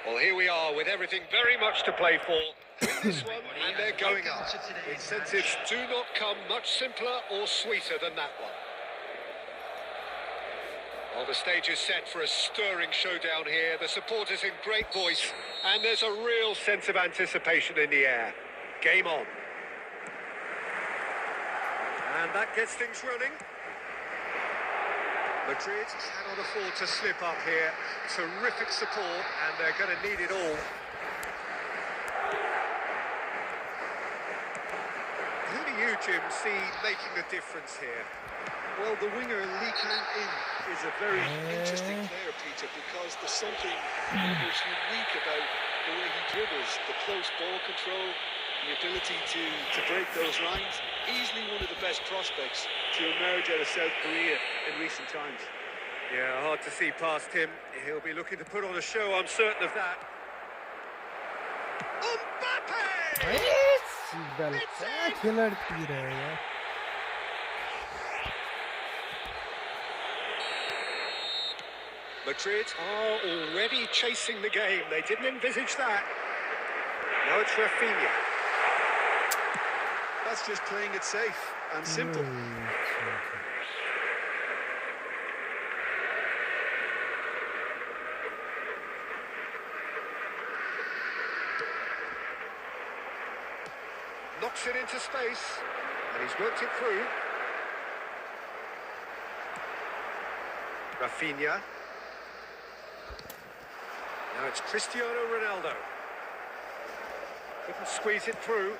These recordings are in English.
Well, here we are with everything very much to play for. This one, and they're going up. Incentives do not come much simpler or sweeter than that one. Well, the stage is set for a stirring showdown here. The supporters in great voice, and there's a real sense of anticipation in the air. Game on. And that gets things running. Madrid cannot afford to slip up here. Terrific support, and they're going to need it all. Who do you, Jim, see making the difference here? Well, the winger Lee Kang-in is a very interesting player, Peter, because there's something that's unique about the way he dribbles, the close ball control, the ability to break those lines. Easily one of the best prospects to emerge out of South Korea in recent times. Yeah, hard to see past him. He'll be looking to put on a show, I'm certain of that. Mbappe! Madrid are already chasing the game. They didn't envisage that. Now it's Rafinha. That's just playing it safe and simple. Knocks it into space, and he's worked it through. Rafinha. Now it's Cristiano Ronaldo. Couldn't squeeze it through.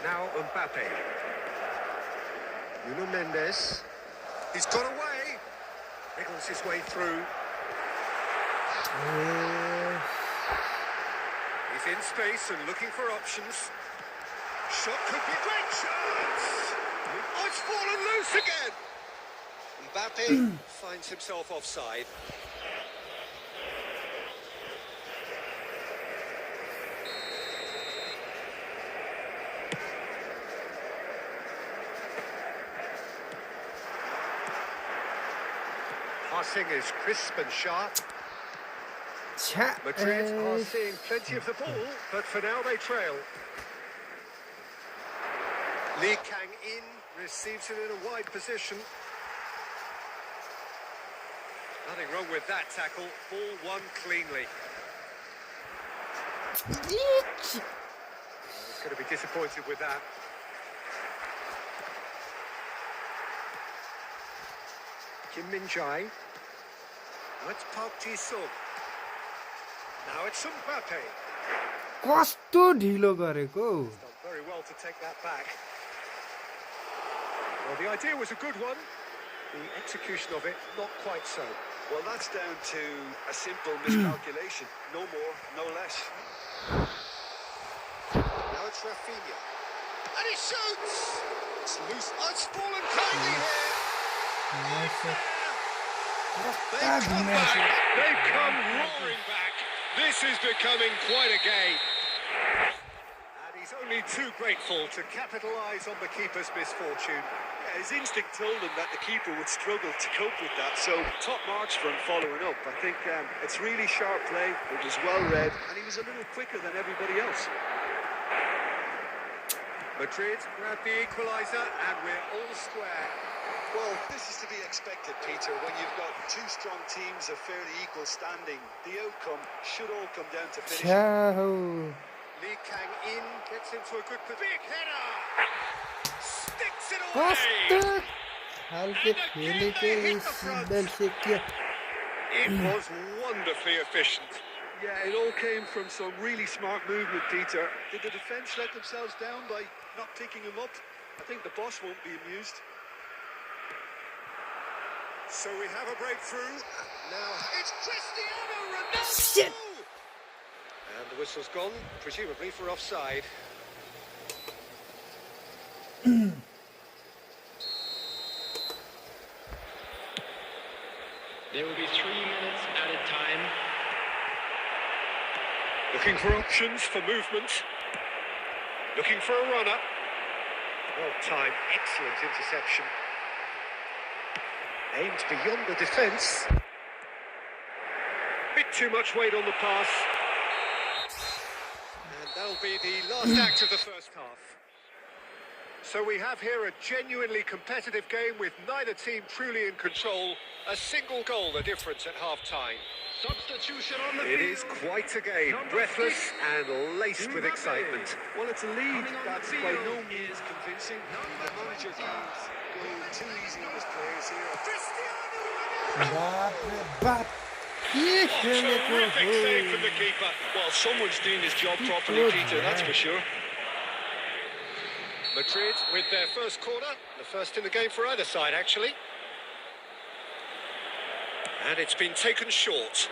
Now Mbappe. Nuno Mendes. He's got away. Wriggles his way through. He's in space and looking for options. Shot could be a great chance. Oh, it's fallen loose again. Mbappe finds himself offside. Passing is crisp and sharp. Madrid are seeing plenty of the ball, but for now they trail. Lee Kang-in receives it in a wide position. Nothing wrong with that tackle. Ball won cleanly. He's going to be disappointed with that. Kim Min-jae. Now it's Park Ji-sung. Now it's Mbappe. कस्तो ढिलो गरेको He's done very well to take that back. Well, the idea was a good one. The execution of it, not quite so. Well, that's down to a simple miscalculation. No more, no less. Now it's Rafinha. And he shoots! It's loose. Oh, it's fallen kindly here. They've come back. They've come roaring back. This is becoming quite a game. And he's only too grateful to capitalise on the keeper's misfortune. His instinct told him that the keeper would struggle to cope with that, so top marks for him following up. I think it's really sharp play, it was well read, and he was a little quicker than everybody else. Madrid grabbed the equaliser, and we're all square. Well, this is to be expected, Peter, when you've got two strong teams of fairly equal standing. The outcome should all come down to finishing. Lee Kang-in gets into a good position. Big header! Sticks it away! And again they hit the front. It was wonderfully efficient. Yeah, it all came from some really smart movement, Peter. Did the defence let themselves down by not picking him up? I think the boss won't be amused. So we have a breakthrough. Now it's Cristiano Ronaldo! Shit! And the whistle's gone, presumably for offside. There will be 3 minutes at a time. Looking for options for movement. Looking for a runner. Well timed, excellent interception. Aimed beyond the defence. Bit too much weight on the pass. And that'll be the last act of the first half. So we have here a genuinely competitive game with neither team truly in control. A single goal the difference at half-time. Substitution on the It field. is quite a game, breathless and laced with excitement. Well, it's a lead. Coming on That's the by field no is means convincing. number The manager 20. can't go too easy on his players here. But Terrific save from the keeper. Well, someone's doing his job properly, Peter, that's for sure. Madrid with their first corner, the first in the game for either side, actually. And it's been taken short.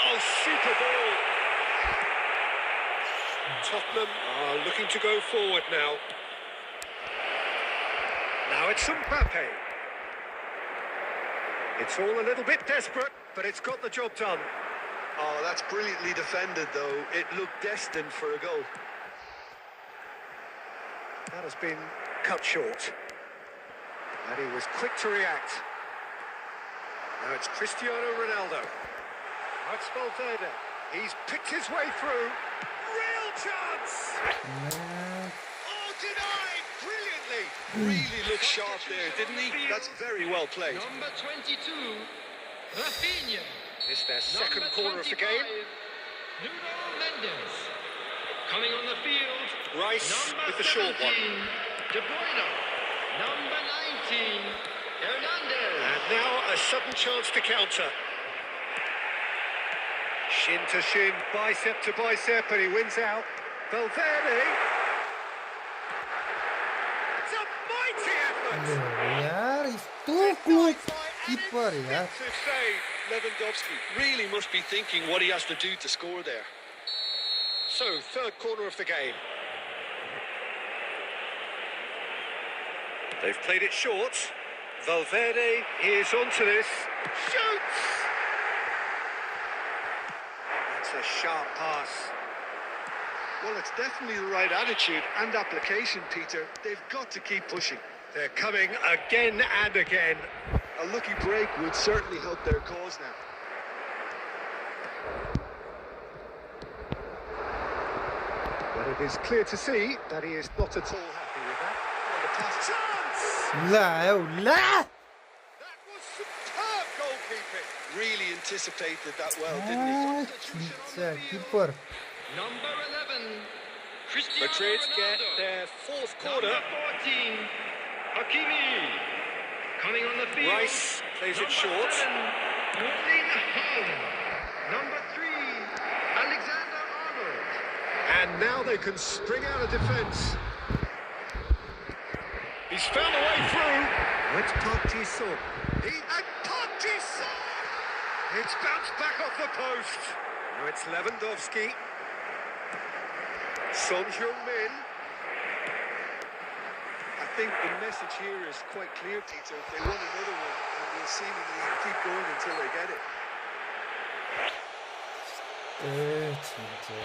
Oh, super ball. Tottenham are looking to go forward now. Now it's Mbappe. It's all a little bit desperate, but it's got the job done. Oh, that's brilliantly defended, though. It looked destined for a goal. That has been cut short. And he was quick to react. Now it's Cristiano Ronaldo. Now it's Valverde. He's picked his way through. Real chance! Oh, denied! Brilliantly! Really looked sharp there, didn't he? That's very well played. Number 22, Rafinha. It's their second Number corner of the 25, game. Nuno Mendes. Coming on the field. Rice Number with the short 17, one. De Bruyne. Number 19, Hernandez. And now a sudden chance to counter. Shin to shin, bicep to bicep, and he wins out. Valverde. It's a mighty effort. यार इसको close keeper यार To save Lewandowski really must be thinking what he has to do to score there. So, third corner of the game. They've played it short. Valverde is onto this. Shoots! That's a sharp pass. Well, it's definitely the right attitude and application, Peter. They've got to keep pushing. They're coming again and again. A lucky break would certainly help their cause now. But it is clear to see that he is not at all happy with that. Well, the pass chance! ला That was superb goalkeeping. Really anticipated that well, didn't he? खींचा keeper Number 11, Cristiano Madrid get Ronaldo. their fourth Number corner. 14, Hakimi. Coming on the field. Rice plays it Number short. 7, Erling Haaland. Number 3, Alexander Arnold. And now they can string out a defence. He's found a way through. It's Park Ji-sung. And Park Ji-sung! It's bounced back off the post. Now it's Lewandowski. Son Heung-min. I think the message here is quite clear, Peter. They want another one, and will seemingly keep going until they get it. 진짜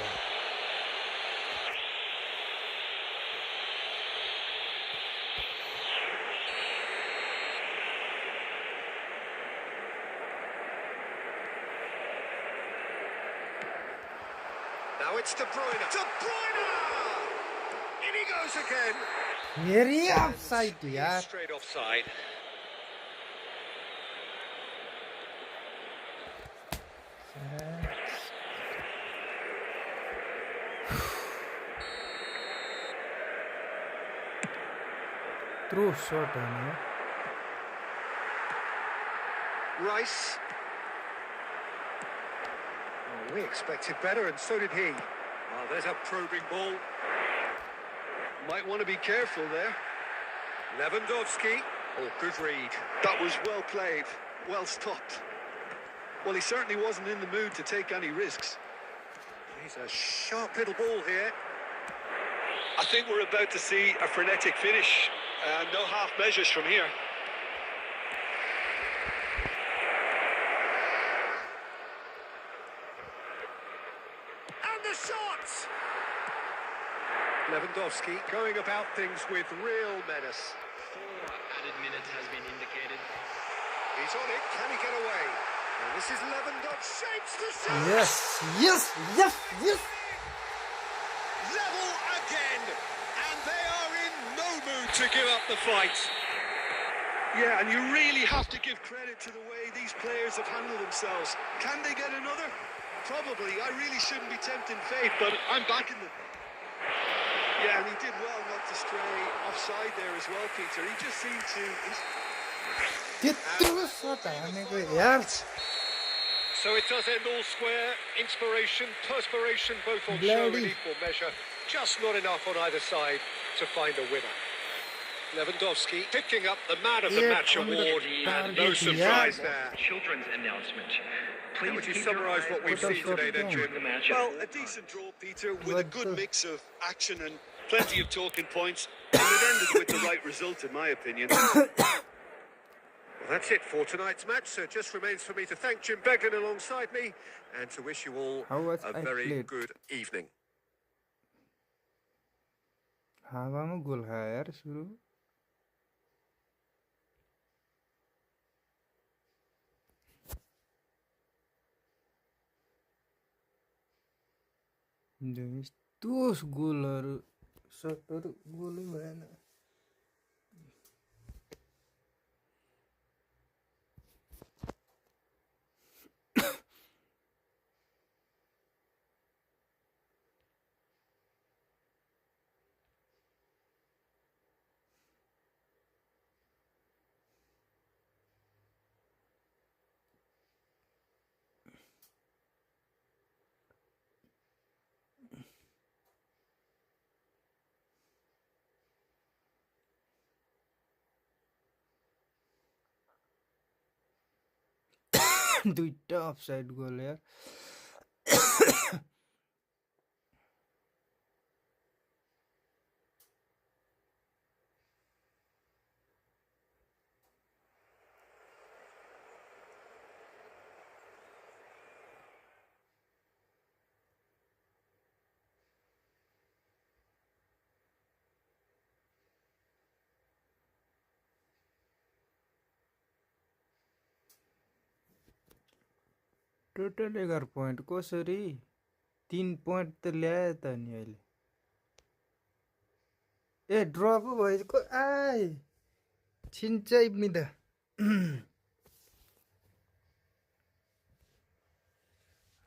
Now it's De Bruyne. De Bruyne! In he goes again. मेरी offside He is यार straight offside. Through shot है ना Rice. We expected better, and so did he. Oh, there's a probing ball. Might want to be careful there. Lewandowski. Oh, good read. That was well played, well stopped. Well, he certainly wasn't in the mood to take any risks. He's a sharp little ball here. I think we're about to see a frenetic finish. No half measures from here. And the shots! Lewandowski going about things with real menace. 4 added minutes has been indicated. He's on it. Can he get away? And this is Lewandowski. Shapes the shot! Yes, yes, yes, yes. Level again. And they are in no mood to give up the fight. Yeah, and you really have to give credit to the way these players have handled themselves. Can they get another? Probably. I really shouldn't be tempting fate, but I'm backing them. Yeah, and he did well not to stray offside there as well, Peter. He just seemed to... त्यत्रो सट हानेको यार. So it does end all square. Inspiration, perspiration, both on show in equal measure. Just not enough on either side to find a winner. Lewandowski picking up the Man of the Match award. No surprise there. Children's announcement. How would you summarise what we've seen today then, Jim? Well, a decent draw, Peter, with a good mix of action and plenty of talking points. And it ended with the right result, in my opinion. Well, that's it for tonight's match, so it just remains for me to thank Jim Beglin alongside me and to wish you all a very good evening. हावामा गोल खायो यार सुरु. यस्तो गोलहरु सटहरु गोलै भएन. दुईटा offside गोल यार. Total 11 point कसरी 3 पोइन्ट त ल्याए त नि अहिले. ए ड्र पो भएको आइ छिन्चाइ नि त.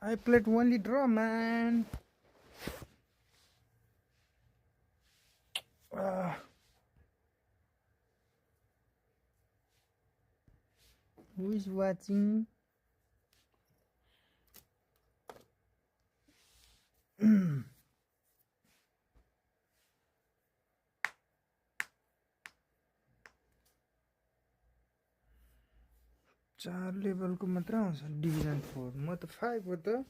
I played only draw, man. Who is watching? चार लेभलको मात्र आउँछ डिभिजन 4. म त 5 हो त.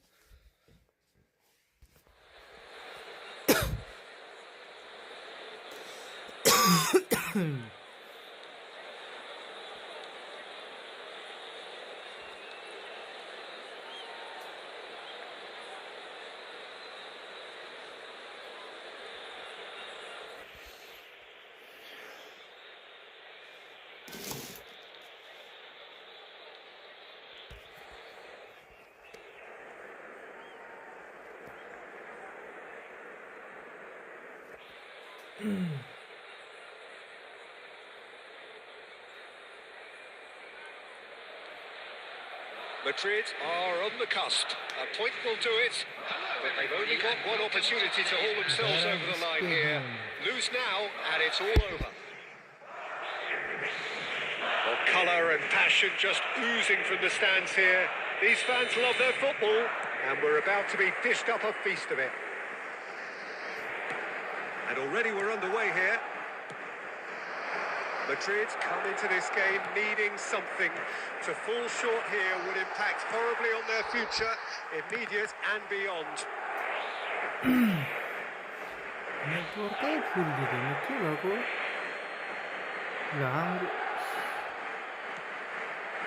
Madrid are on the cusp. A point will do it, but they've only got one opportunity to haul themselves over the line here. Lose now, and it's all over. Well, colour and passion just oozing from the stands here. These fans love their football. And we're about to be dished up a feast of it. And already we're underway here. Madrid come into this game needing something. To fall short here would impact horribly on their future, immediate and beyond.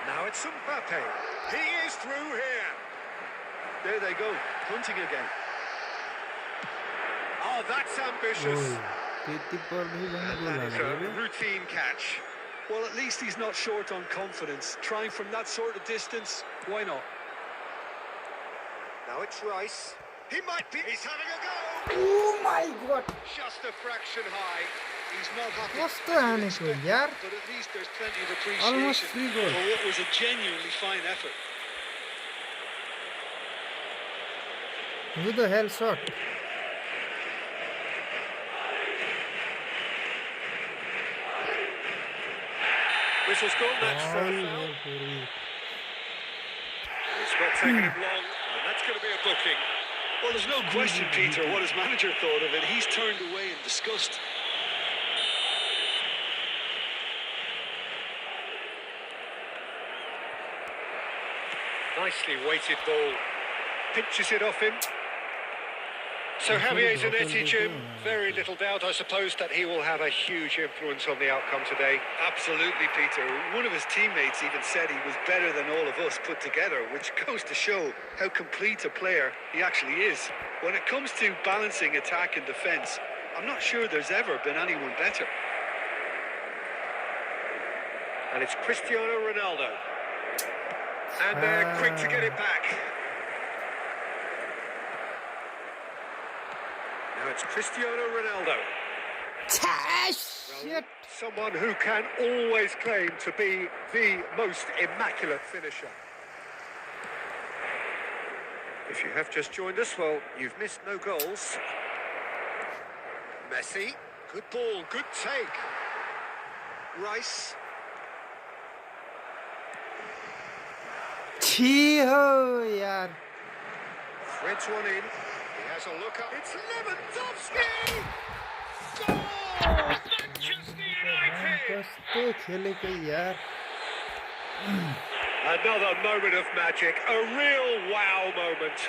Now it's Mbappe. He is through here. There they go, punting again. Oh, that's ambitious. That is a routine catch. Well, at least he's not short on confidence. Trying from that sort of distance, why not? Now it's Rice. He might be. He's having a go. Oh my god. Just a fraction high. He's not happy. What's going on, yaar? But at least there's plenty of Almost appreciation 3 goals. for what was a genuinely fine effort. Who the hell shot? Whistle's gone, that's for a foul. It's not taking him long, and that's going to be a booking. Well, there's no question, Peter, what his manager thought of it. He's turned away in disgust. Nicely weighted ball. Pinches it off him. So Javier Zanetti, Jim, very little doubt, I suppose, that he will have a huge influence on the outcome today. Absolutely, Peter. One of his teammates even said he was better than all of us put together, which goes to show how complete a player he actually is. When it comes to balancing attack and defence, I'm not sure there's ever been anyone better. And it's Cristiano Ronaldo. And they're quick to get it back. Now it's Cristiano Ronaldo. Shit. Someone who can always claim to be the most immaculate finisher. If you have just joined us, well, you've missed no goals. Messi, good ball, good take. Rice. Chiho, yaar. Threads one in. He has a look up. It's Lewandowski! Goal! Manchester United! Kaste khele ke yaar. Another moment of magic. A real wow moment.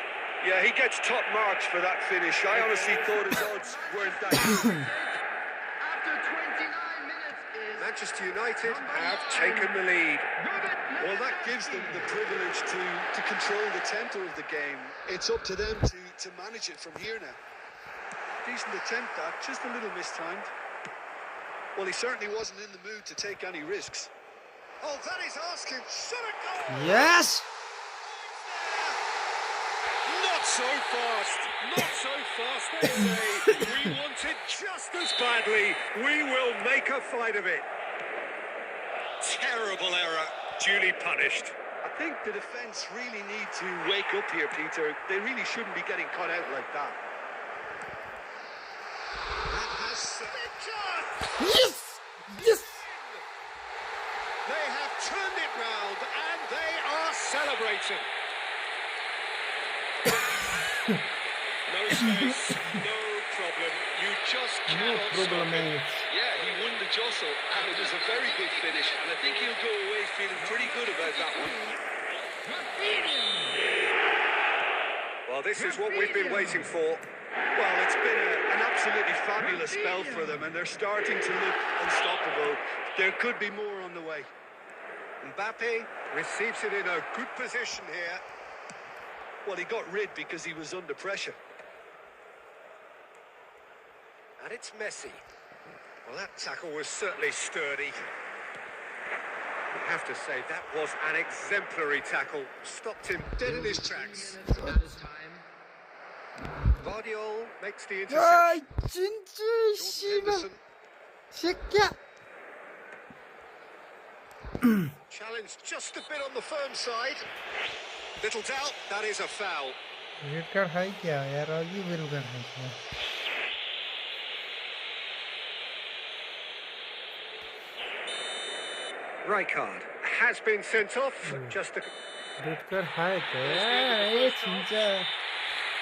Yeah, he gets top marks for that finish. I honestly thought his odds weren't that good. After 29 minutes Manchester United have taken the lead. Well, that gives them the privilege to control the tempo of the game. It's up to them to manage it from here now. Decent attempt, that. Just a little mistimed. Well, he certainly wasn't in the mood to take any risks. Oh, that is asking. Should it go? Yes. Not so fast. Not so fast, they say. We want it just as badly. We will make a fight of it. Terrible error. Duly punished. I think the defence really need to wake up here, Peter. They really shouldn't be getting caught out like that. That has big chance. Yes. Yes. They have turned it round and they are celebrating. No space, no problem. You just cannot stop it. Yeah, he won the jostle, and it was a very good finish, and I think he'll go away feeling pretty good about that one. Well, this is what we've been waiting for. Well, it's been an absolutely fabulous spell for them, and they're starting to look unstoppable. There could be more on the way. Mbappe receives it in a good position here. Well, he got rid because he was under pressure. And it's Messi. Well, that tackle was certainly sturdy. I have to say, that was an exemplary tackle. Stopped him dead in his tracks. Vardiol makes the Ay, interception. cinci. Jordan Şaka. Challenged just a bit on the firm side. Little doubt, that is a foul. Red card है क्या यार आगे bill कर है क्या Rijkaard has been sent off. Just a... Redcar high eh chincha.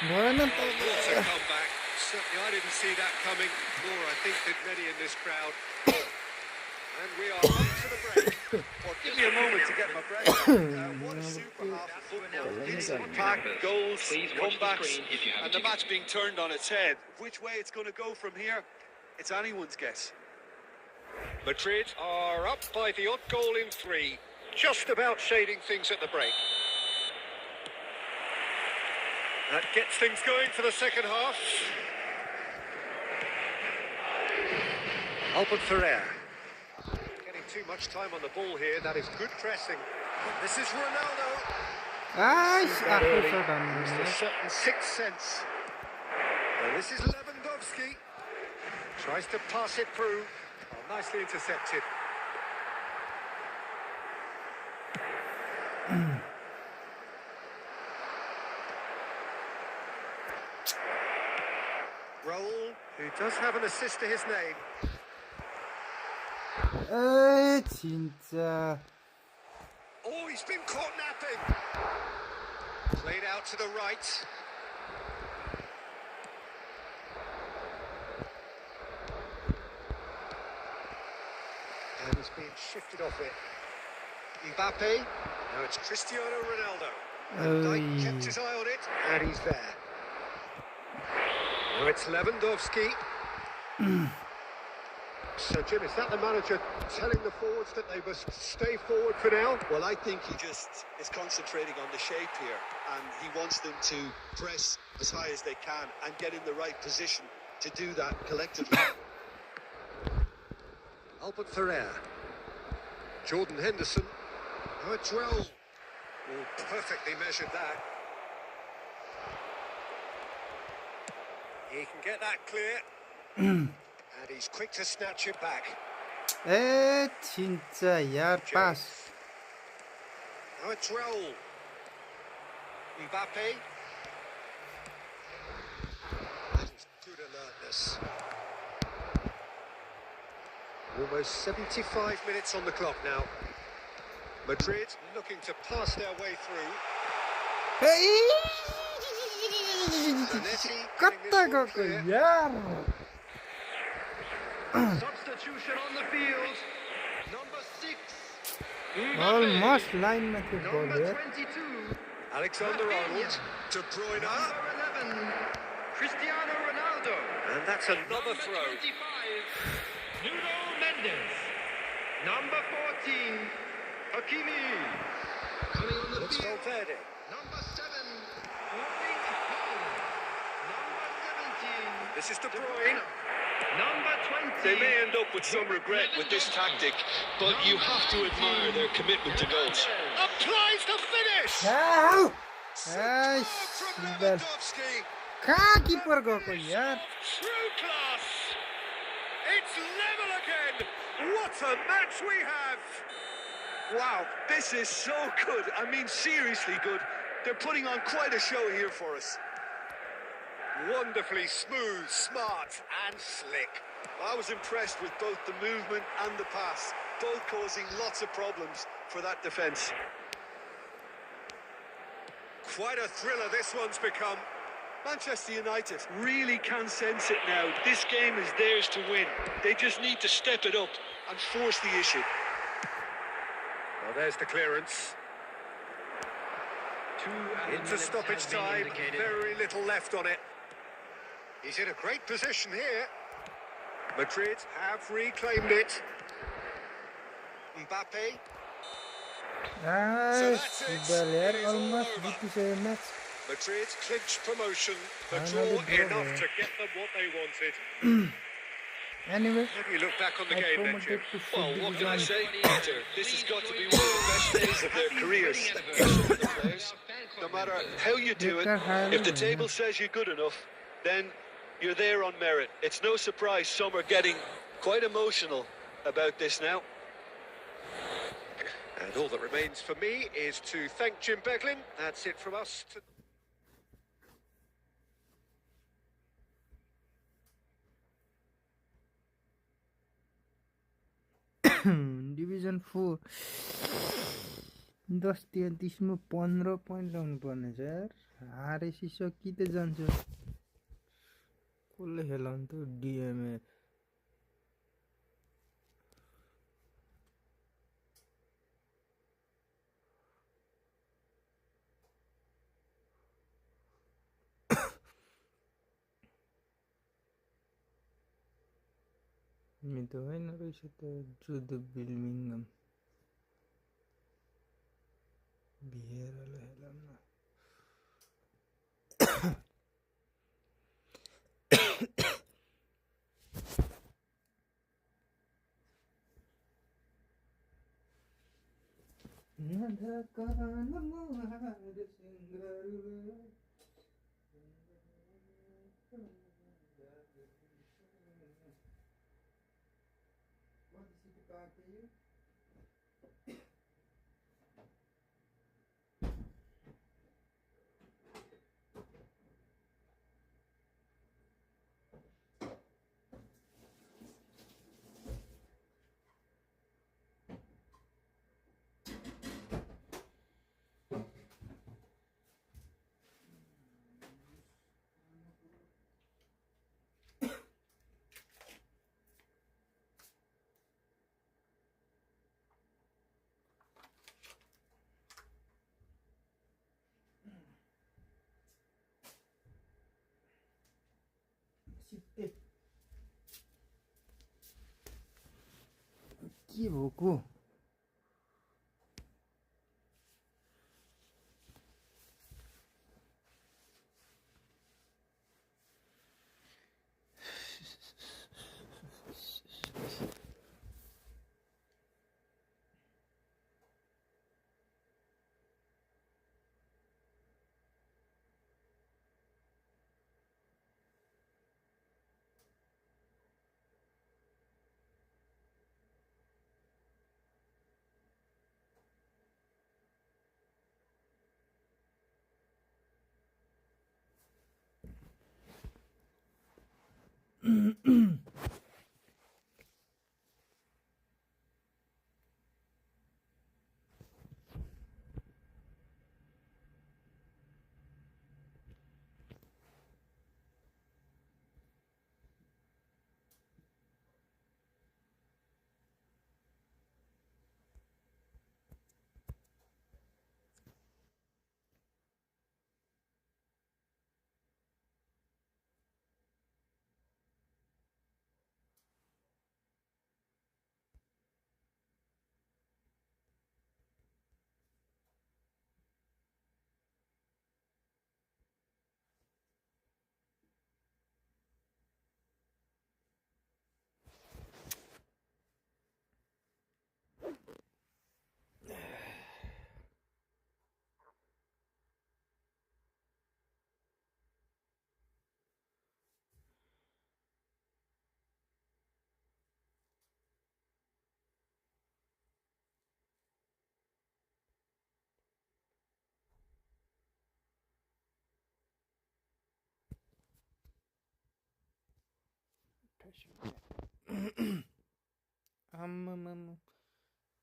Bueno, What a comeback. Certainly I didn't see that coming, nor I think did many in this crowd. And we are up to the break. Well, give me a moment to get my breath out. What a super half of football. Instant pack, goals, comebacks, and the match being turned on its head. Which way it's going to go from here, it's anyone's guess. Madrid are up by the odd goal in 3, just about shading things at the break. That gets things going for the second half. Albert Ferrer. Getting too much time on the ball here. That is good pressing. This is Ronaldo. Ay, That aku early. sudah Used a certain sixth sense. And this is Lewandowski. Tries to pass it through. Oh, nicely intercepted. Raul, who does have an assist to his name. cinta. Oh, he's been caught napping. Played out to the right. And he's being shifted off it. Mbappe. Now it's Cristiano Ronaldo. And Dijk kept his eye on it, and he's there. Now it's Lewandowski. So, Jim, is that the manager telling the forwards that they must stay forward for now? Well, I think he just is concentrating on the shape here, and he wants them to press as high as they can and get in the right position to do that collectively. Albert Ferrer. Jordan Henderson. Now it's Raul. Oh, perfectly measured that. He can get that clear. And he's quick to snatch it back. Cinta यार pass. Now it's Raul. Mbappe. That is good alertness. Almost 75 minutes on the clock now. Madrid looking to pass their way through. Zanetti getting this Kata one kau clear. यार. Substitution on the field. Number 6. Almost line में थे ball Number यार. 22. Alexander Arnold. De Bruyne. Number 11. Cristiano Ronaldo. And that's another Number throw. 25. Nuno Mendes. Number 14. Hakimi. Coming on the It's field. Valverde. Number 7. Erling Haaland. Number 17. This is De Bruyne. Number 20. They may end up with some regret with this tactic, but you have to admire their commitment to goals. Applies the finish! How? Superb Ay, from sudah. Lewandowski. कहाँ keeper गएको यार? True class. It's level again. What a match we have. Wow, this is so good. I mean, seriously good. They're putting on quite a show here for us. Wonderfully smooth, smart and slick. I was impressed with both the movement and the pass, both causing lots of problems for that defence. Quite a thriller this one's become. Manchester United really can sense it now. This game is theirs to win. They just need to step it up and force the issue. Well, there's the clearance. Into stoppage time, very little left on it. He's in a great position here. Madrid have reclaimed it. Mbappe. Ay, that's it. sudah यार. It is all Almost over. gitu saya match. Madrid clinched promotion. The Finally draw draw, enough yeah. to get them what they wanted. Anyway, How do you look back on the I game then, promoted Jim? to Well, fourth what can I division. say, Peter? This has got to be one of the best days of their careers. Some of the players, no matter how you do it, if the table says you're good enough, then you're there on merit. It's no surprise some are getting quite emotional about this now. And all that remains for me is to thank Jim Beglin. That's it from us. Division 4. 10-33 में 15 point ल्याउनु पर्ने छ यार हारेसी सकि त जान्छ कसले खेलाउँथ्यो DMA मी त होइन रहेछ त जुद बिल्मिङम भिएरालाई हेलाउन के भएको आम्मामा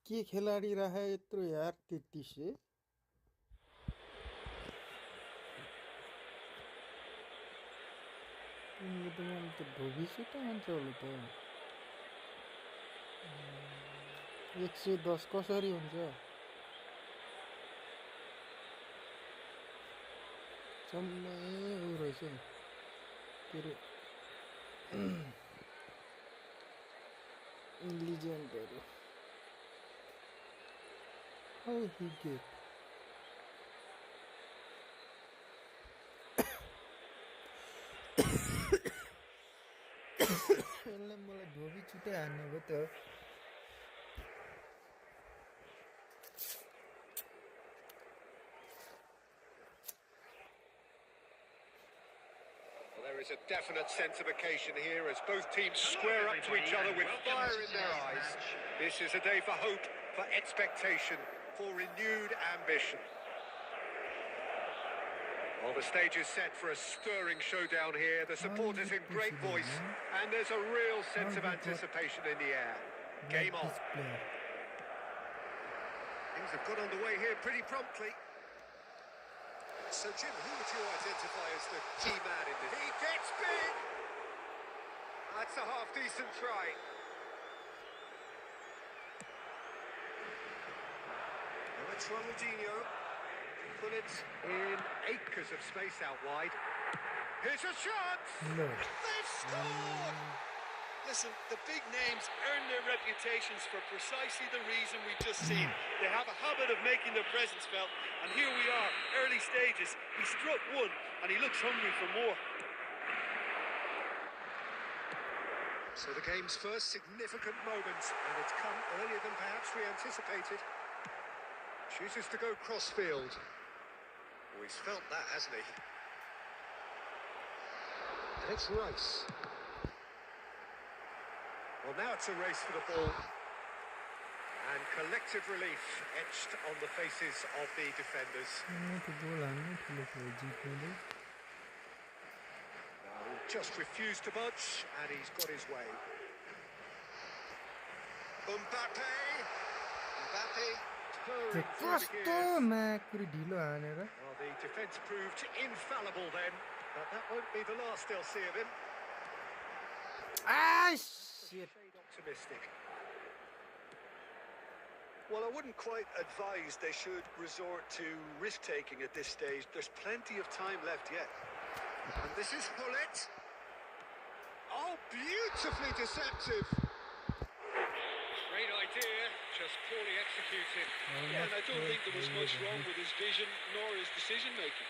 के खेलाडी राखे यत्रो यार 33 उनले त मलाई त भविष्य हान्छ होला त 110 कसरी हुन्छ सम्मै उ रहेछ के अरे लिजेन्डहरू How he get यसले मलाई धोबी छुट्टै हान्ने भयो त There is a definite sense of occasion here as both teams square up to each other with fire in their eyes. This is a day for hope, for expectation, for renewed ambition. Well, the stage is set for a stirring showdown here. The supporters in great voice, and there's a real sense of anticipation in the air. Game on. Things have got underway here pretty promptly. So, Jim, who would you identify as the key man in this? He gets big! That's a half-decent try. Now it's Ronaldinho. Put it in acres of space out wide. Here's a shot! No. They've scored! Listen, the big names earn their reputations for precisely the reason we've just seen. They have a habit of making their presence felt, and here we are, early stages. He struck one, and he looks hungry for more. So the game's first significant moment, and it's come earlier than perhaps we anticipated. Chooses to go crossfield. Oh, he's felt that, hasn't he? And it's Rice. Well, now it's a race for the ball. And collective relief etched on the faces of the defenders. No, just refused to budge, and he's got his way. Mbappe! Well, the defence proved infallible then, but that won't be the last they'll see of him. Ah, shit. Optimistic. Well, I wouldn't quite advise they should resort to risk-taking at this stage. There's plenty of time left yet. And this is Hullet. Oh, beautifully deceptive. Great idea, just poorly executed. Yeah, and I don't think there was much wrong with his vision nor his decision-making.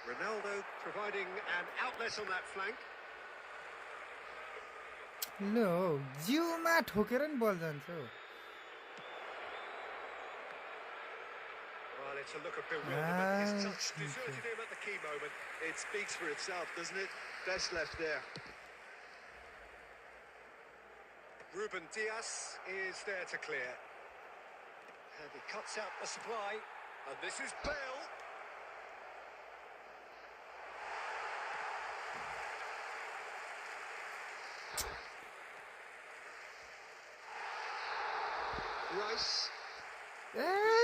Ronaldo providing an outlet on that flank. No, जिउमा ठोकेर नि बल जान्छ Well, it's a look of bewilderment. His touch Ah, deserted him at the key moment. It speaks for itself, doesn't it? Best left there. Ruben Diaz is there to clear. And he cuts out the supply. And this is Bale. Rice.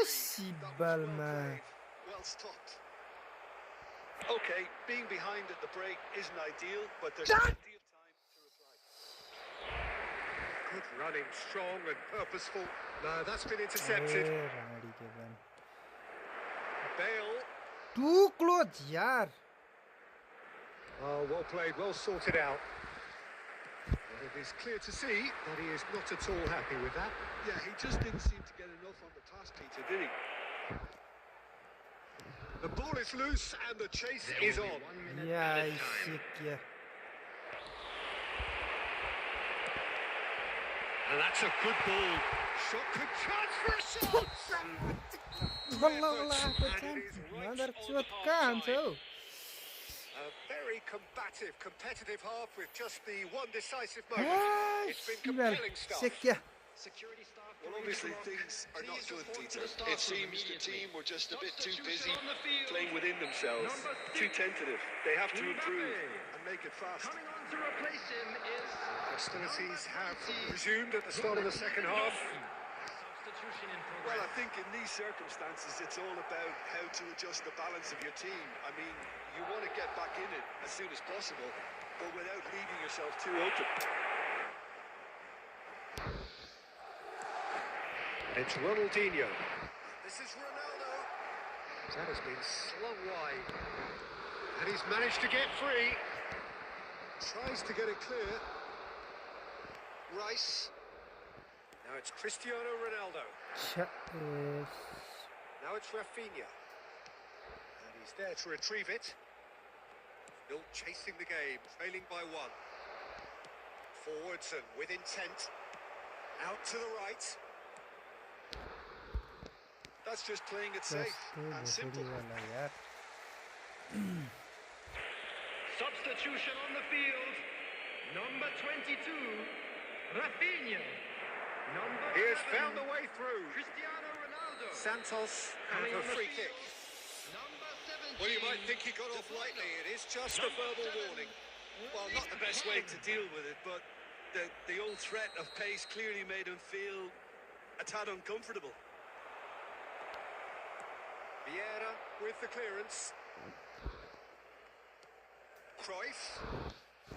सिबलमा Well stopped. Okay, being behind at the break isn't ideal, but there's plenty of time to reply. Good running, strong and purposeful. No, that's been intercepted. Bale. Too close, yaar. Oh, well played, well sorted out. Well, it is clear to see that he is not at all happy with that. Yeah, he just didn't seem to get enough on the pass, Peter, did he? The ball is loose and the chase is on. Yeah, shit, yeah. And that's a good ball. Shot could chance for a shot. A very combative, competitive half with just the one decisive moment. It's been compelling stuff. Well, obviously things are not good, Peter. It seems the team were just a bit too busy playing within themselves, too tentative. They have to improve and make it fast. Coming on to replace him is Hostilities have resumed at the start of the second half. substitution in Well, progress. I think in these circumstances, it's all about how to adjust the balance of your team. I mean, you want to get back in it as soon as possible, but without leaving yourself too open. It's Ronaldinho. This is Ronaldo. That has been slung wide. And he's managed to get free. Tries to get it clear. Rice. Now it's Cristiano Ronaldo. Now it's Rafinha. And he's there to retrieve it. Still chasing the game, trailing by one. Forwards and with intent. Out to the right. That's just playing it safe and simple. Substitution on the field. Number 22, Rafinha. Number He has 11, found the way through. Cristiano Ronaldo. Santos Coming and on a the free field. kick. Number 17. Well, you might think he got off lightly. It is just a verbal warning. Well, not the best way to deal with it, but the old threat of pace clearly made him feel a tad uncomfortable. Vieira with the clearance. Cruyff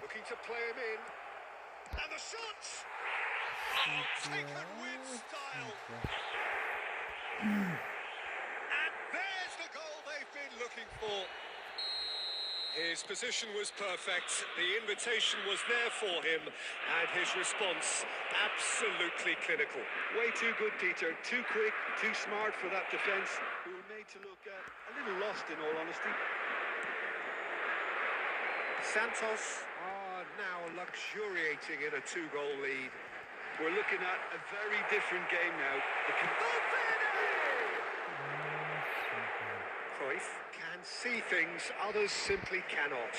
looking to play him in. And the shots! Oh, taken with style. And there's the goal they've been looking for. His position was perfect, the invitation was there for him, and his response absolutely clinical. Way too good, Peter. Too quick, too smart for that defence. We were made to look a little lost, in all honesty. Santos are now luxuriating in a 2-goal lead. We're looking at a very different game now. Cruyff can see things others simply cannot.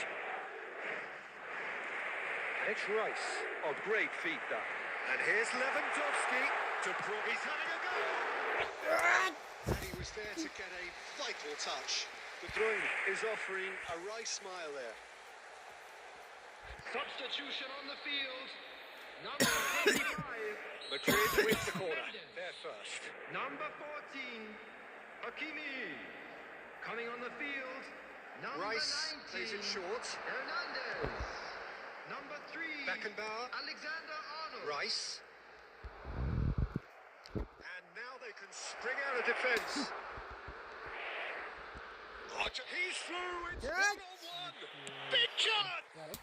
And it's Rice. Oh, great feat, that. And here's Lewandowski to prove he's having a go. And he was there to get a vital touch. De Bruyne is offering a Rice smile there. Substitution on the field. Number 25. Madrid wins the corner. They're first. Number 14. Hakimi. Coming on the field. Number Rice 19. plays it short. Hernandez. Number 3. Beckenbauer. Alexander Arnold. Rice. And now they can spring out of defence. He's through. It's 1-1. Big shot. And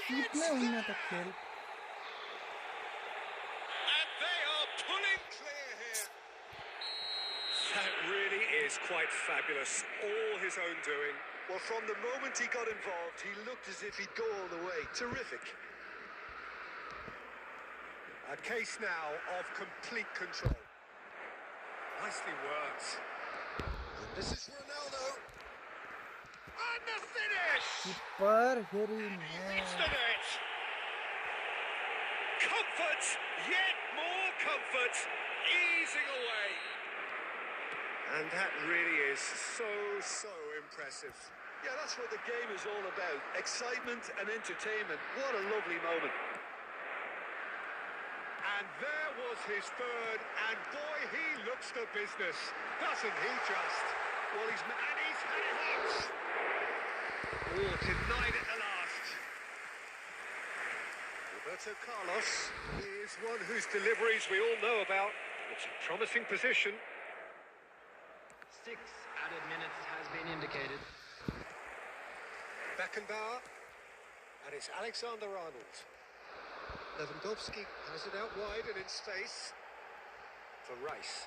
it's there. And they are pulling clear here. That really is quite fabulous. All his own doing. Well, from the moment he got involved, he looked as if he'd go all the way. Terrific. A case now of complete control. Nicely worked. And this is Ronaldo. And the finish! Super very It's the nice. net. Comfort, yet more comfort, easing away. And that really is so impressive. Yeah, that's what the game is all about. Excitement and entertainment. What a lovely moment. And there was his third, and boy, he looks the business, doesn't he just? Well, he's had it out. Oh, denied at the last. Roberto Carlos is one whose deliveries we all know about. It's a promising position. 6 added minutes has been indicated. Beckenbauer, and it's Alexander Arnold. Lewandowski has it out wide and in space for Rice.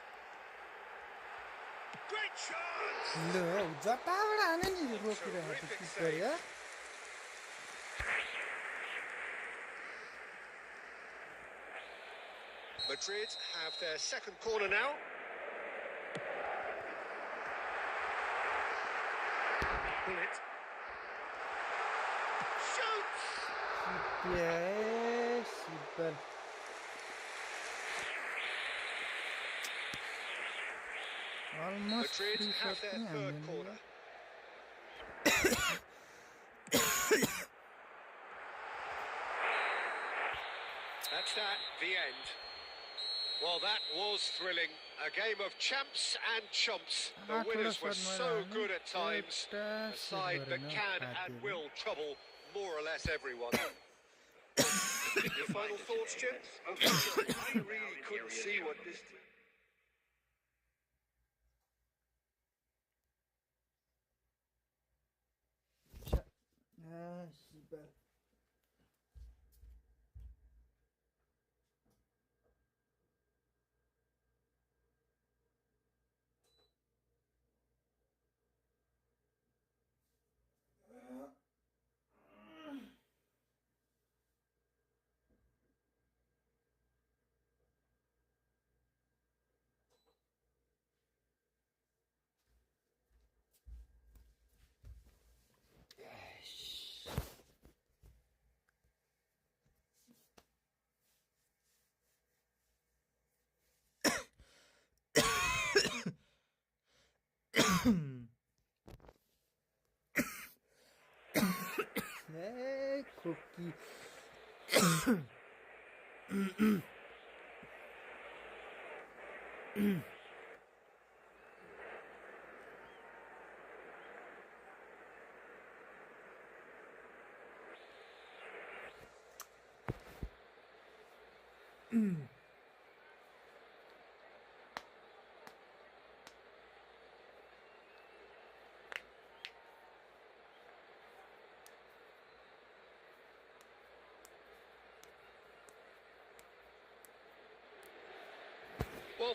Great chance! Loh, जताबाट आने नि रोकिरहेको थियो किपर यार. Madrid have their second corner now. Bullet. Shoots! Yes, super. Almost Madrid free have shot their नि third हामीले. corner. That's that, the end. Well, that was thrilling. A game of champs and chumps. The winners were so good at times. A side that can and will trouble more or less everyone. Your final thoughts, Jim? I really couldn't see what this... Super. Well,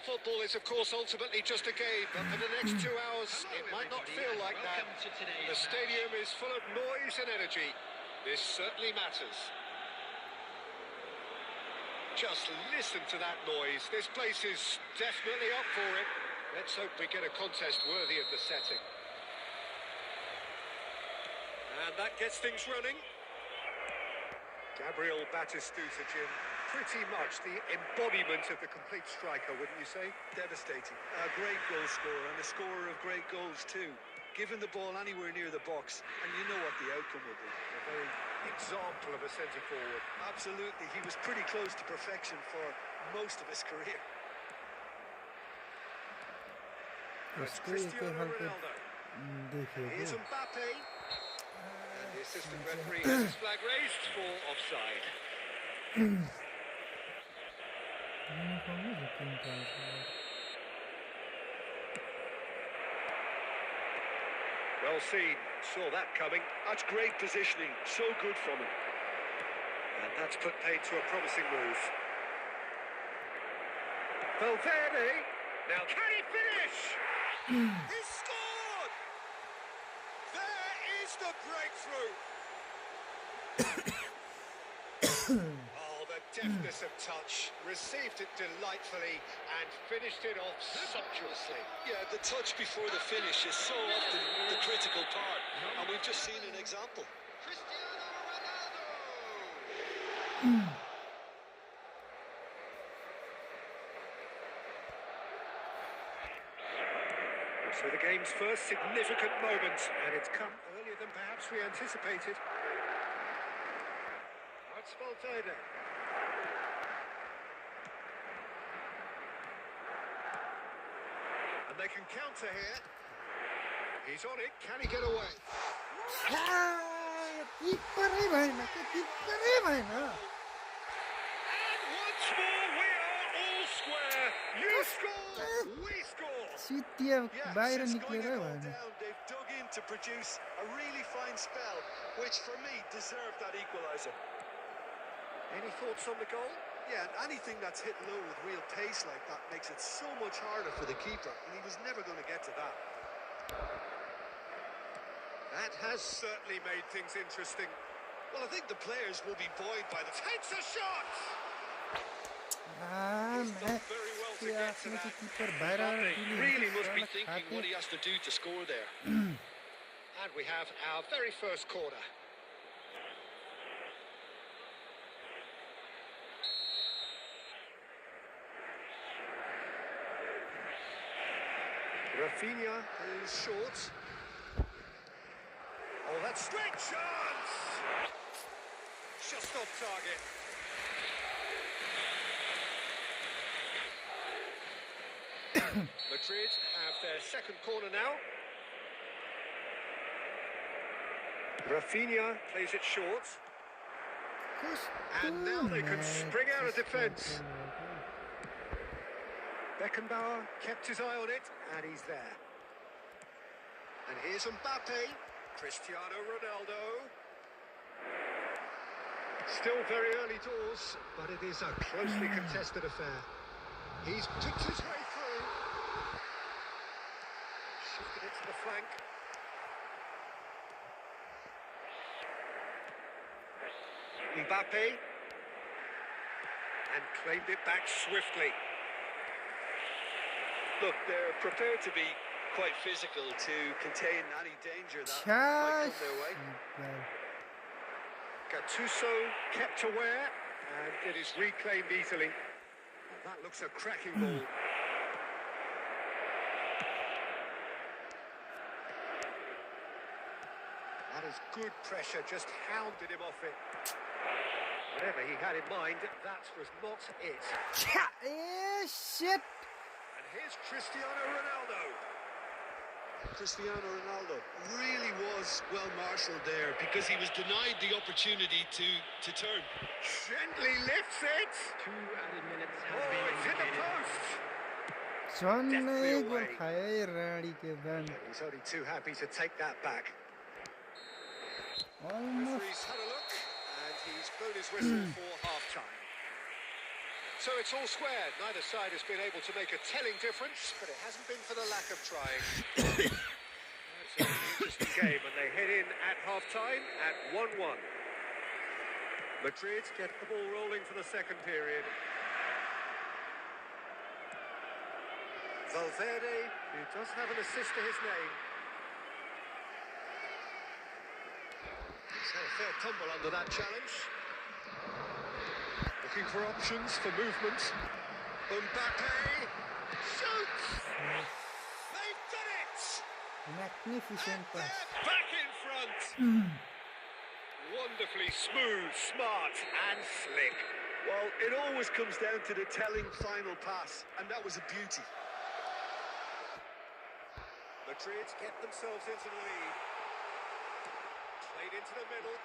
football is, of course, ultimately just a game, but for the next 2 hours, it might not feel like that. The stadium is full of noise and energy. This certainly matters. Just listen to that noise. This place is definitely up for it. Let's hope we get a contest worthy of the setting. And that gets things running. Gabriel Batistuta, Jim. Pretty much the embodiment of the complete striker, wouldn't you say? Devastating. A great goal scorer and a scorer of great goals too. Giving the ball anywhere near the box, and you know what the outcome will be. A very example of a centre-forward. Absolutely, he was pretty close to perfection for most of his career. That's Cristiano Ronaldo. Here's Mbappe. And the assistant referee has his flag raised for offside. Well seen, saw that coming. That's great positioning, so good from him. And that's put paid to a promising move. Valverde, now can he finish? He scored! There is the breakthrough! Oh, the deftness of touch. Received it delightfully and finished it off sumptuously. Yeah, the touch before the finish is so often the critical part, and we've just seen an example. Cristiano Ronaldo! So the game's first significant moment, and it's come earlier than perhaps we anticipated. That's Valverde. And they can counter here. He's on it. Can he get away? And once more, we are all square. You score, we score. Since going it all down, they've dug in to produce a really fine spell, which for me deserved that equaliser. Any thoughts on the goal? Yeah, and anything that's hit low with real pace like that makes it so much harder for the keeper, and he was never going to get to that. That has certainly made things interesting. Well, I think the players will be buoyed by the... Takes a shot! He's done very well to get to that. Mbappe really must be thinking what he has to do to score there. And we have our very first corner. Rafinha is short. Oh, that's great chance! Just off target. Madrid have their second corner now. Rafinha plays it short. And now they can spring out of defence. Beckenbauer kept his eye on it, and he's there. And here's Mbappe, Cristiano Ronaldo. Still very early doors, but it is a closely contested affair. He's picked his way through. Shifted it to the flank. Mbappe. And claimed it back swiftly. Look, they're prepared to be quite physical to contain any danger that might come their way. Gattuso kept aware, and it is reclaimed easily. That looks a cracking ball. That is good pressure, just hounded him off it. Whatever he had in mind, that was not it. Shit. And here's Cristiano Ronaldo. Cristiano Ronaldo really was well marshalled there because he was denied the opportunity to turn. Gently lifts it. 2 added minutes has Oh, been it's hit the indicated. post. झन्नै गोल खायो है राणीको band And he's only too happy to take that back. Almost Referee's had a look and he's blown his whistle for half-time. So it's all square. Neither side has been able to make a telling difference, but it hasn't been for the lack of trying. That's an interesting game, and they head in at half-time at 1-1. Madrid get the ball rolling for the second period. Valverde, who does have an assist to his name. He's had a fair tumble under that challenge. Looking for options for movement. Mbappe shoots! They've done it! म्याग्निफिसेन्ट And pass they're back in front! Wonderfully smooth, smart and slick. Well, it always comes down to the telling final pass, and that was a beauty. Madrid get themselves into the lead. Played into the middle.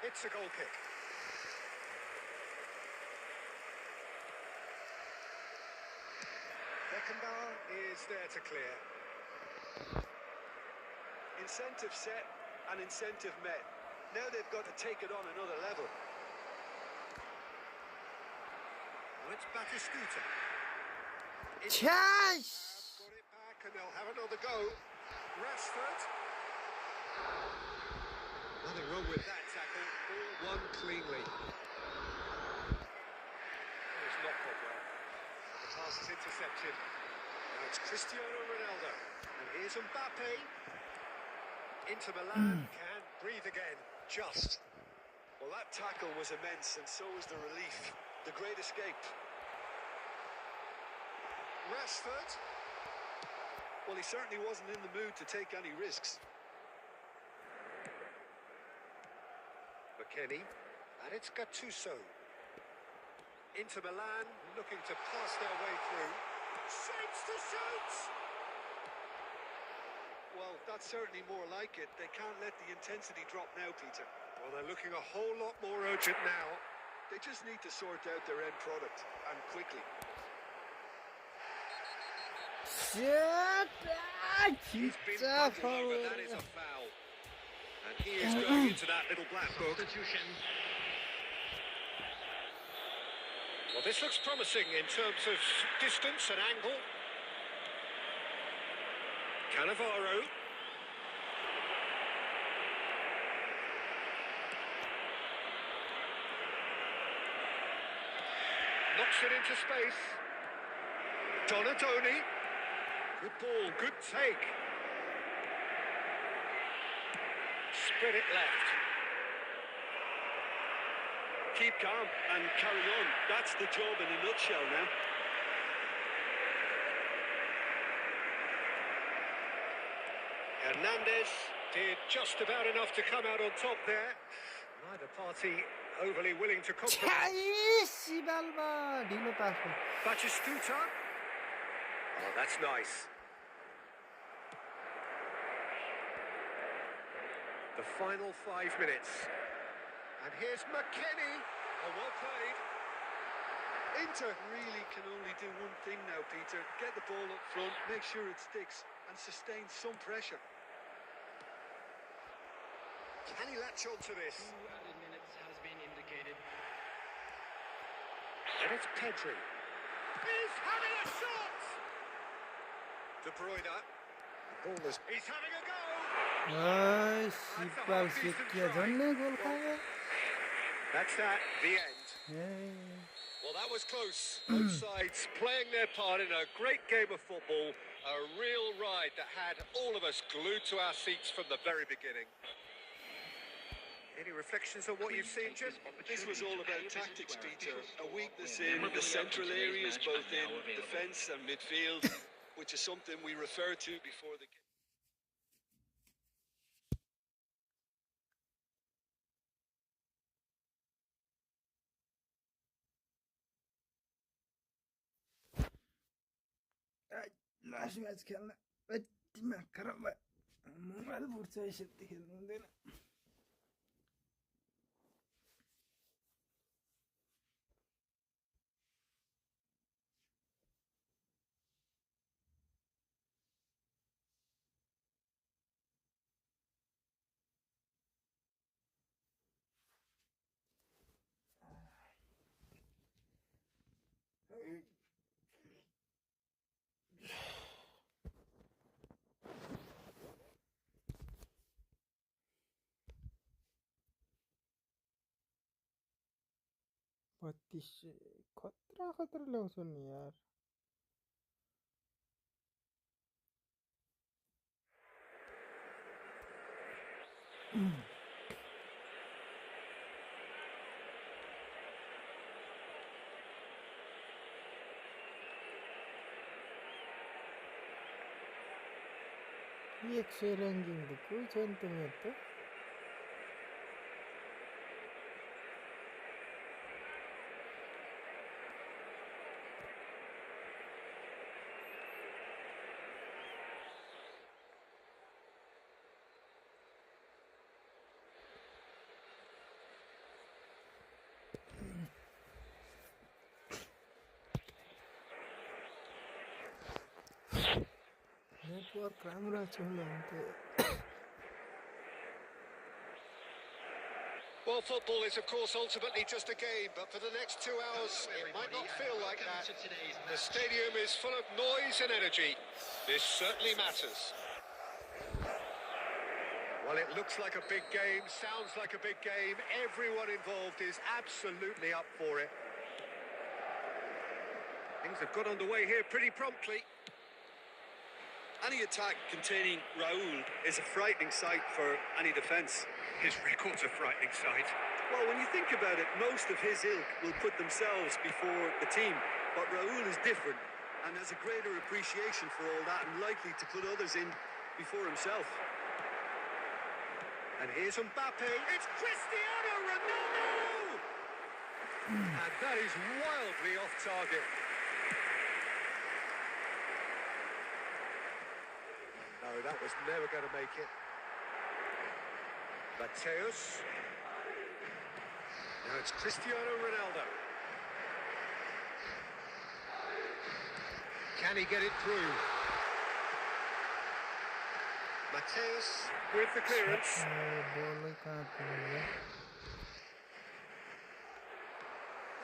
It's a goal kick. Beckenbauer is there to clear. Incentive set and incentive met. Now they've got to take it on another level. Well, it's Batistuta. छ्यास Got it back and they'll have another go. Rashford. Nothing wrong with that tackle. Ball won cleanly. Oh, it's not Pogba. The pass is intercepted. Now it's Cristiano Ronaldo. And here's Mbappe. Inter Milan can breathe again. Just. Well, that tackle was immense, and so was the relief. The great escape. Rashford. Well, he certainly wasn't in the mood to take any risks. McKennie. And it's Gattuso. Inter Milan looking to pass their way through. Shapes to shoot! Well, that's certainly more like it. They can't let the intensity drop now, Peter. Well, they're looking a whole lot more urgent now. They just need to sort out their end product, and quickly. Shit! He's been खिच्चा bundled over, that is a foul. And he is going into that little black book. Substitution. Well, this looks promising in terms of distance and angle. Cannavaro. Knocks it into space. Donatoni. Good ball, good take. Spread it left. Keep calm and carry on. That's the job in a nutshell now. Hernandez did just about enough to come out on top there. Neither party overly willing to compromise. सिबालमा ढिलो पास हो Batistuta. Oh, that's nice. The final 5 minutes. And here's McKennie. Oh, well played. Inter really can only do one thing now, Peter. Get the ball up front, make sure it sticks, and sustain some pressure. Can he latch on to this? 2 added minutes has been indicated. And it's Pedri. He's having a shot! De Bruyne. The ball is... He's having a go! सिपाल सिक्किया झन्नै गोल खायो That's that, the end. Well, that was close. Both sides playing their part in a great game of football. A real ride that had all of us glued to our seats from the very beginning. Any reflections on what you've seen, Jim? This was all about tactics, Peter. A weakness in the central areas, both in defence and midfield, which is something we referred to before the game. Last match खेल्न ما كرم مو الفرصة شتى هندنا बत्तीस खतरा खतरा ल्याउँछ नि यार एक सय ranking त कोही छैन त मेरो त नेटवर्क राम्रो छ होला अन्त Well, football is, of course, ultimately just a game, but for the next 2 hours, it might not feel like that. The stadium is full of noise and energy. This certainly matters. Well, it looks like a big game, sounds like a big game. Everyone involved is absolutely up for it. Things have got underway here pretty promptly. Any attack containing Raul is a frightening sight for any defence. His record's a frightening sight. Well, when you think about it, most of his ilk will put themselves before the team. But Raul is different and has a greater appreciation for all that and likely to put others in before himself. And here's Mbappe. It's Cristiano Ronaldo! And that is wildly off target. No, that was never going to make it. Mateus. Now it's Cristiano Ronaldo. Can he get it through? Mateus with the clearance.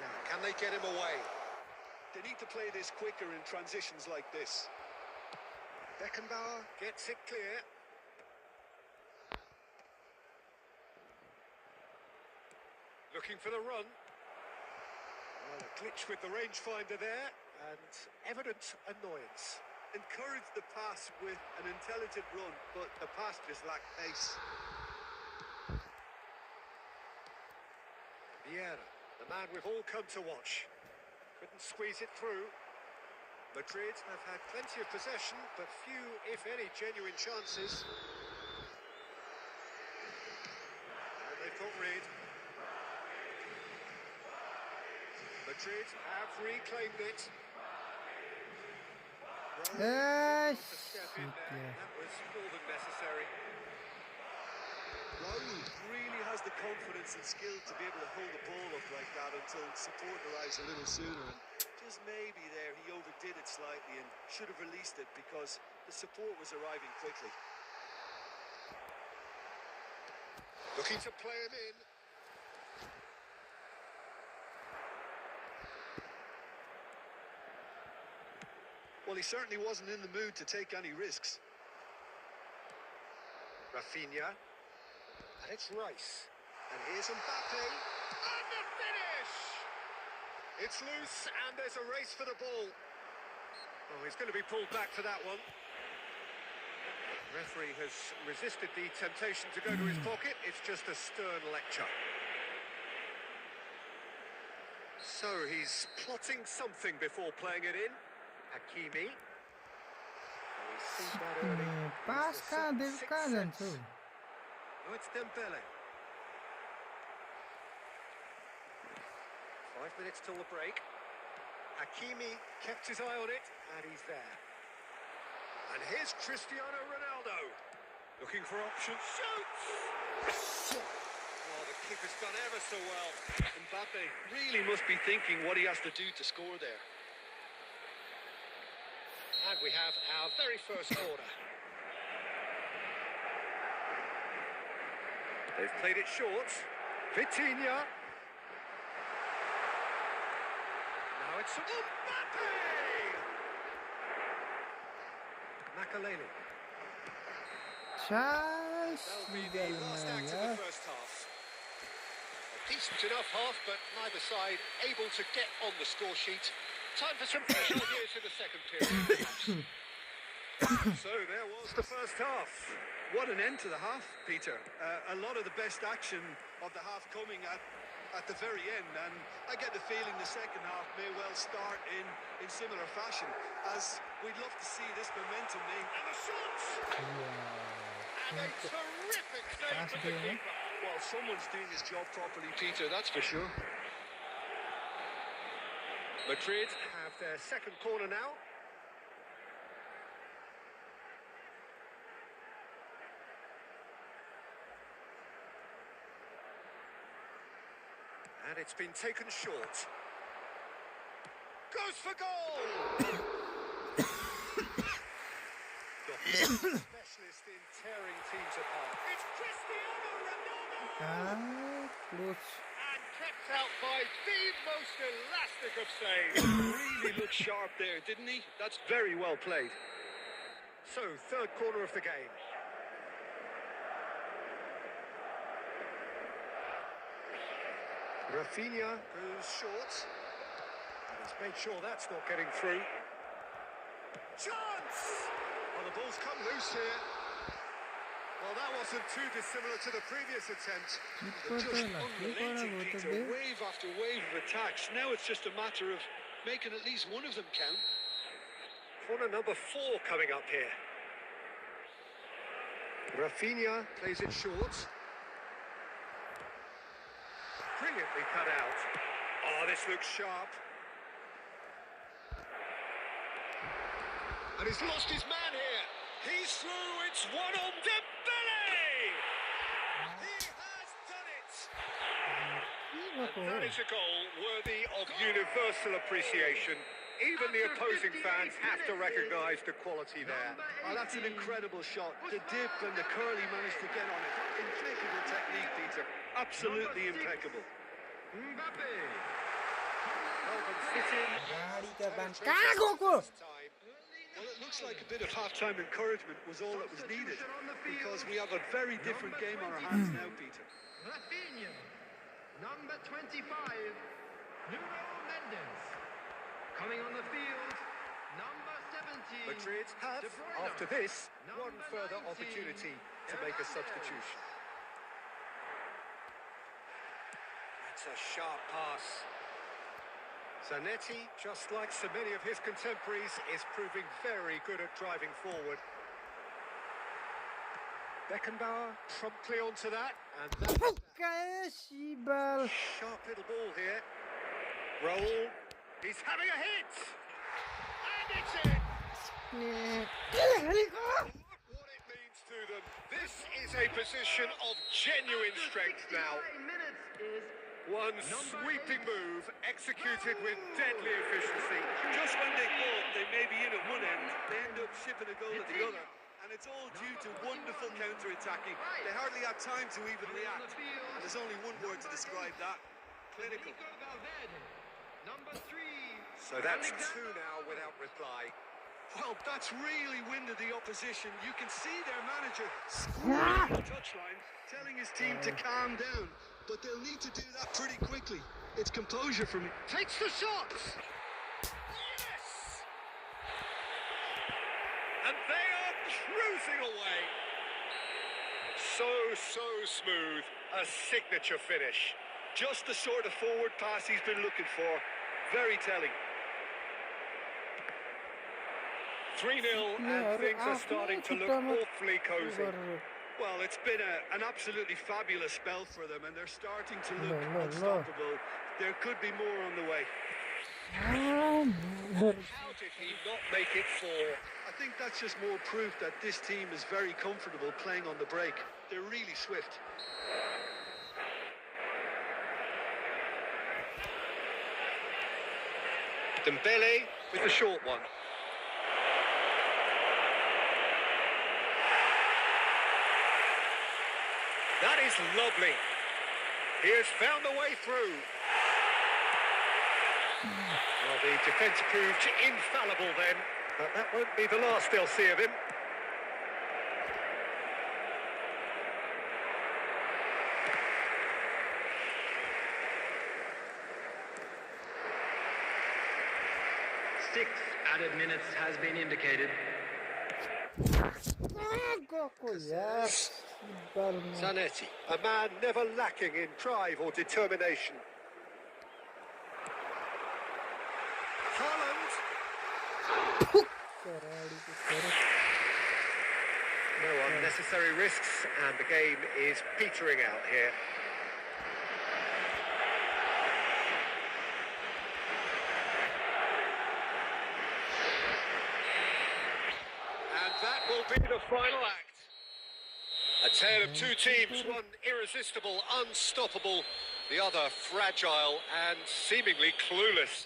Now, can they get him away? They need to play this quicker in transitions like this. Beckenbauer gets it clear. Looking for the run. Well, a glitch with the rangefinder there, and evident annoyance. Encourage the pass with an intelligent run, but the pass just lacked pace. Vieira, the man we've all come to watch. Couldn't squeeze it through. Madrid have had plenty of possession, but few, if any, genuine chances. And they've got rid. Madrid have reclaimed it. Shit, yeah. That was more than necessary. Raul really has the confidence and skill to be able to hold the ball up like that until support arrives a little sooner. And just maybe there he overdid it slightly and should have released it because the support was arriving quickly. Looking to play him in. Well, he certainly wasn't in the mood to take any risks. Rafinha. And it's Rice. And here's Mbappe. And the finish! It's loose and there's a race for the ball. Oh, he's going to be pulled back for that one. The referee has resisted the temptation to go to his pocket. It's just a stern lecture. So he's plotting something before playing it in. Hakimi. पास कहाँ जान्छ हौ No, it's Dembele. 5 minutes till the break. Hakimi kept his eye on it, and he's there. And here's Cristiano Ronaldo. Looking for options. Shoots! Oh, the keeper's done ever so well. Mbappe really must be thinking what he has to do to score there. And we have our very first corner. They've played it short. Vitinha. Now it's Mbappe! Makaleli. That'll be the last act of the first half. A decent enough half, but neither side able to get on the score sheet. Time for some fresh ideas in the second period. So there was the first half. What an end to the half, Peter. A lot of the best action of the half coming at the very end, and I get the feeling the second half may well start in similar fashion, as we'd love to see this momentum in. And the shots! And a terrific save from the keeper. Well, someone's doing his job properly, Peter, that's for sure. Madrid have their second corner now. And it's been taken short. Goes for goal! Specialist in tearing teams apart. It's Cristiano Ronaldo! Close. And kept out by the most elastic of saves. Really looked sharp there, didn't he? That's very well played. So, third corner of the game. Rafinha goes short. And he's made sure that's not getting through. Chance! Well, the ball's come loose here. Well, that wasn't too dissimilar to the previous attempt. Just unrelenting, Peter. Wave after wave of attacks. Now it's just a matter of making at least one of them count. Corner number 4 coming up here. Rafinha plays it short. Brilliantly cut out. Oh, this looks sharp. And he's lost his man here. He's through. It's one on Dembele. He has done it. And that is a goal worthy of universal appreciation. Even the opposing fans have to recognise the quality there. Oh, that's an incredible shot. The dip and the curl he managed to get on it. Impeccable technique, Peter. Absolutely impeccable. Mbappe. Well, it looks like a bit of half-time encouragement was all that was needed, because we have a very different game on our hands now, Peter. Rafinha, number 25, Nuno Mendes. Coming on the field, number 17. Madrid have, after this, one further opportunity to make a substitution. That's a sharp pass. Zanetti, just like so many of his contemporaries, is proving very good at driving forward. Beckenbauer promptly onto that, and that's sharp little ball here. Raul, he's having a hit, and it's in. Look what it means to them. This is a position of genuine strength now. One sweeping move, executed with deadly efficiency. Just when they thought they may be in at one end, they end up shipping a goal at the other. And it's all due to wonderful counter-attacking. They hardly had time to even react. And there's only one word to describe that: clinical. So that's 2 now without reply. Well, that's really winded the opposition. You can see their manager screaming on the touchline, telling his team to calm down. But they'll need to do that pretty quickly. It's composure for me. Takes the shot! Yes! And they are cruising away. So smooth. A signature finish. Just the sort of forward pass he's been looking for. Very telling. 3-0, and things are starting to look awfully cosy. Well, it's been an absolutely fabulous spell for them, and they're starting to look unstoppable. There could be more on the way. How did he not make it 4? I think that's just more proof that this team is very comfortable playing on the break. They're really swift. Dembele with the short one. That is lovely. He has found a way through. Well, the defence proved infallible then, but that won't be the last they'll see of him. Six added minutes has been indicated. Zanetti, a man never lacking in drive or determination. Holland. No unnecessary risks, and the game is petering out here. And that will be the final act. A tale of two teams, one irresistible, unstoppable, the other fragile and seemingly clueless.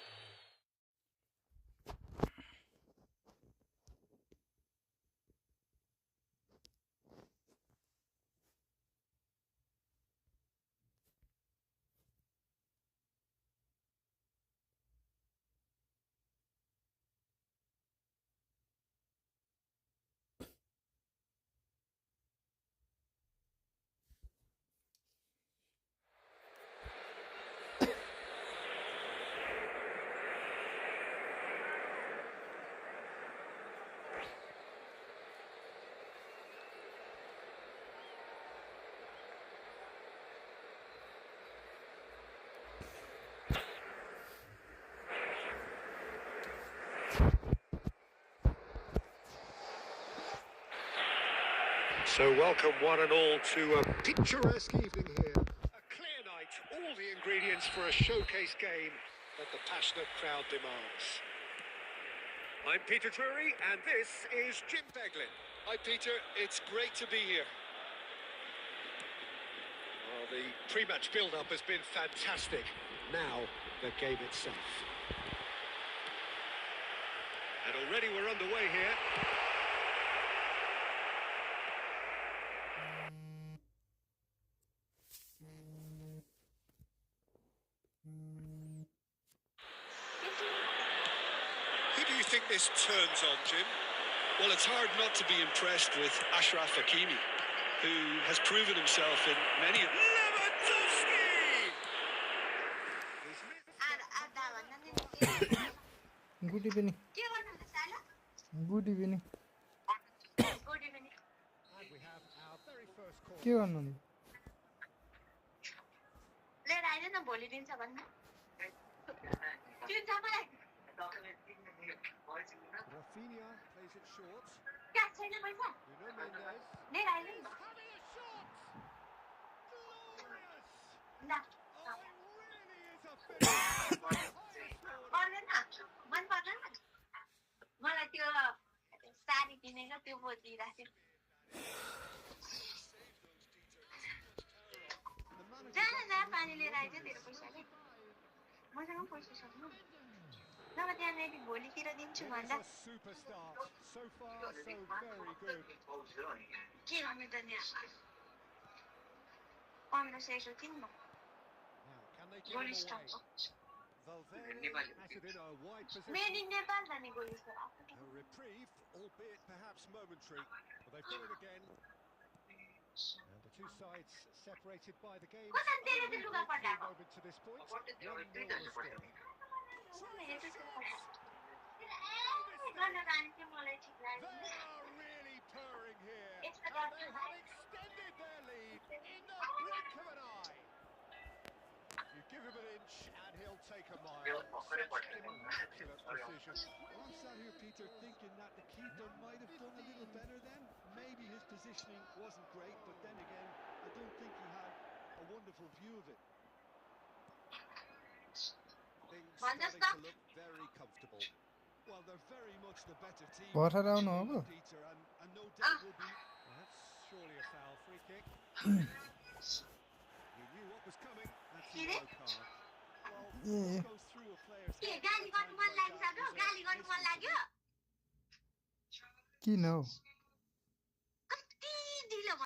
So welcome one and all to a picturesque evening here. A clear night, all the ingredients for a showcase game that the passionate crowd demands. I'm Peter Drury and this is Jim Beglin. Hi, Peter. It's great to be here. Well, the pre-match build-up has been fantastic. Now, the game itself. And already we're underway here. Who do you think this turns on, Jim? Well, it's hard not to be impressed with Ashraf Hakimi, who has proven himself in many... Good evening. Good evening. And we have our very first call. के गर्नु नि ले eyes न भोलि दिन्छ भन्न दिन्छ मलाई Rafinha plays it short. क्या छैन पैसा Nuno Mendes. ले आइज नि Having a shot! Glorious! ल Oh, it really is a finish. पर्दैन मन पर्दैन मलाई त्यो साडी किनेको त्यो बोलिदिइराख्यो जान जा पानी लिएर आइज तेरो पैसाले मसँग पनि पैसा सक्नु नभए त्यहाँनिर भोलितिर दिन्छु भन्दा Super start. So far, so very good. के गर्नु त नि 1500 किन Now, can they give गोली him स्टप away? Valverde has it in a wide position. Made in Nepal जाने गोली स्टप A reprieve, albeit perhaps momentary. But they've done it again. And the two sides separated by the game. कता तेरे चाहिँ लुगा पठाएको Over to this point. 1-0 still. मैले त्यसको पठाएको गर्न जाने चाहिँ मलाई ठिक They लाग्दैन are really purring here. It's the And they doctor. have extended their lead in the blink of an eye. You give him an inch and he'll take a mile. Such immaculate precision. Well, I'm sat here, Peter, thinking that the keeper might have done a little better then. Maybe his positioning wasn't great, but then again, I don't think he had a wonderful view of it. Things Wanda, starting stop. to look very comfortable. Well, they're very much the better team. What around over? Peter, and no doubt will be. Well, that's surely a foul free kick. He knew what was coming. That's a yellow card. Well, what goes through a player's head at times like that is a Kino?